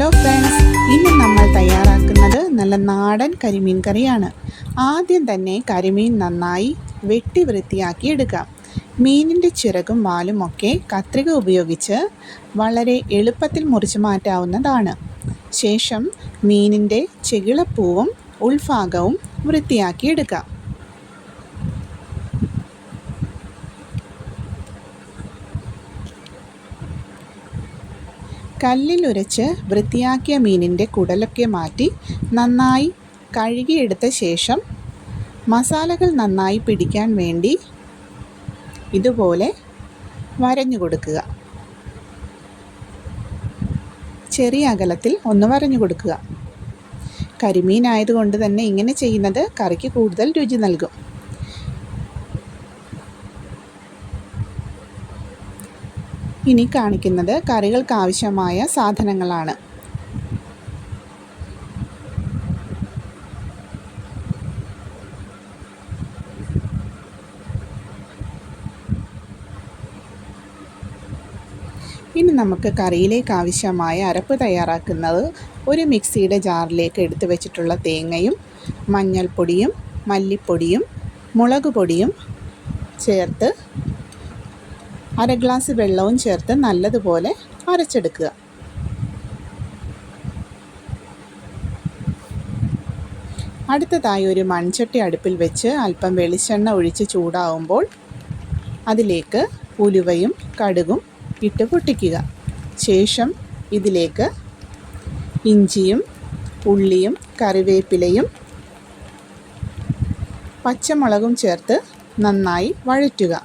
Hello friends, ഇന്ന് നമ്മൾ തയ്യാറാക്കുന്നത് നല്ല നാടൻ കരിമീൻ കറിയാണ്. ആദ്യം തന്നെ കരിമീൻ നന്നായി വെട്ടി വൃത്തിയാക്കി എടുക്കാം. മീനിൻ്റെ ചിറകും വാലും ഒക്കെ കത്രിക ഉപയോഗിച്ച് വളരെ എളുപ്പത്തിൽ മുറിച്ച് മാറ്റാവുന്നതാണ്. ശേഷം മീനിൻ്റെ ചെകിളപ്പൂവും ഉൾഭാഗവും വൃത്തിയാക്കി എടുക്കാം. കല്ലിലുരച്ച് വൃത്തിയാക്കിയ മീനിൻ്റെ കുടലൊക്കെ മാറ്റി നന്നായി കഴുകിയെടുത്ത ശേഷം മസാലകൾ നന്നായി പിടിക്കാൻ വേണ്ടി ഇതുപോലെ വരഞ്ഞു കൊടുക്കുക. ചെറിയ അകലത്തിൽ ഒന്ന് വരഞ്ഞു കൊടുക്കുക. കരിമീൻ ആയതുകൊണ്ട് തന്നെ ഇങ്ങനെ ചെയ്യുന്നത് കറിക്ക് കൂടുതൽ രുചി നൽകും. ഇനി കാണിക്കുന്നത് കറികൾക്ക് ആവശ്യമായ സാധനങ്ങളാണ്. ഇനി നമുക്ക് കറിയിലേക്ക് ആവശ്യമായ അരപ്പ് തയ്യാറാക്കുന്നത്. ഒരു മിക്സിയുടെ ജാറിലേക്ക് എടുത്തു വെച്ചിട്ടുള്ള തേങ്ങയും മഞ്ഞൾപ്പൊടിയും മല്ലിപ്പൊടിയും മുളക് പൊടിയും ചേർത്ത് 1/2 ഗ്ലാസ് വെള്ളവും ചേർത്ത് നല്ലതുപോലെ അരച്ചെടുക്കുക. അടുത്തതായി ഒരു മൺചട്ടി അടുപ്പിൽ വെച്ച് അല്പം വെളിച്ചെണ്ണ ഒഴിച്ച് ചൂടാവുമ്പോൾ അതിലേക്ക് ഉലുവയും കടുകും ഇട്ട് പൊട്ടിക്കുക. ശേഷം ഇതിലേക്ക് ഇഞ്ചിയും ഉള്ളിയും കറിവേപ്പിലയും പച്ചമുളകും ചേർത്ത് നന്നായി വഴറ്റുക.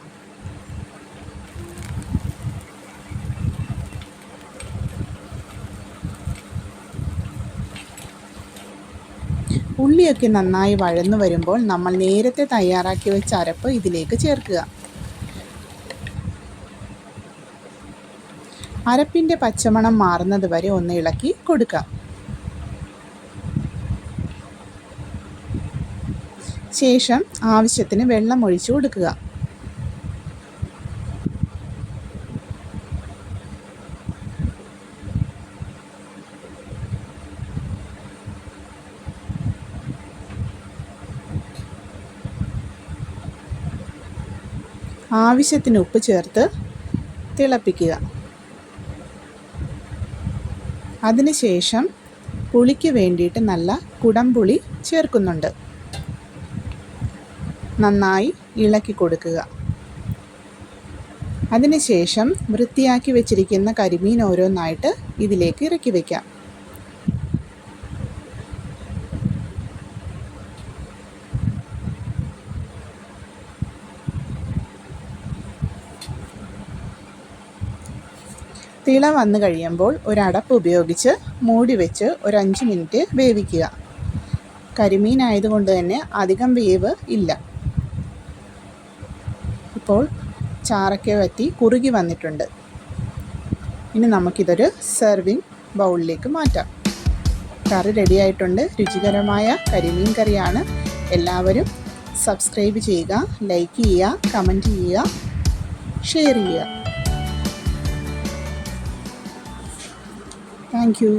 ഉള്ളിയൊക്കെ നന്നായി വഴന്നു വരുമ്പോൾ നമ്മൾ നേരത്തെ തയ്യാറാക്കി വെച്ച അരപ്പ് ഇതിലേക്ക് ചേർക്കുക. അരപ്പിൻ്റെ പച്ചമണം മാറുന്നത് വരെ ഒന്ന് ഇളക്കി കൊടുക്കാം. ശേഷം ആവശ്യത്തിന് വെള്ളം ഒഴിച്ചു കൊടുക്കുക. ആവശ്യത്തിന് ഉപ്പ് ചേർത്ത് തിളപ്പിക്കുക. അതിനുശേഷം പുളിക്ക് വേണ്ടിയിട്ട് നല്ല കുടംപുളി ചേർക്കുന്നുണ്ട്. നന്നായി ഇളക്കി കൊടുക്കുക. അതിനുശേഷം വൃത്തിയാക്കി വെച്ചിരിക്കുന്ന കരിമീൻ ഓരോന്നായിട്ട് ഇതിലേക്ക് ഇറക്കി വയ്ക്കാം. തിള വന്നു കഴിയുമ്പോൾ ഒരു അടപ്പ് ഉപയോഗിച്ച് മൂടി വെച്ച് ഒരു 5 മിനിറ്റ് വേവിക്കുക. കരിമീൻ ആയതുകൊണ്ട് തന്നെ അധികം വേവ് ഇല്ല. ഇപ്പോൾ ചാറൊക്കെ വറ്റി കുറുകി വന്നിട്ടുണ്ട്. ഇനി നമുക്കിതൊരു സെർവിങ് ബൗളിലേക്ക് മാറ്റാം. കറി റെഡിയായിട്ടുണ്ട്. രുചികരമായ കരിമീൻ കറിയാണ്. എല്ലാവരും സബ്സ്ക്രൈബ് ചെയ്യുക, ലൈക്ക് ചെയ്യുക, കമൻറ്റ് ചെയ്യുക, ഷെയർ ചെയ്യുക. Thank you.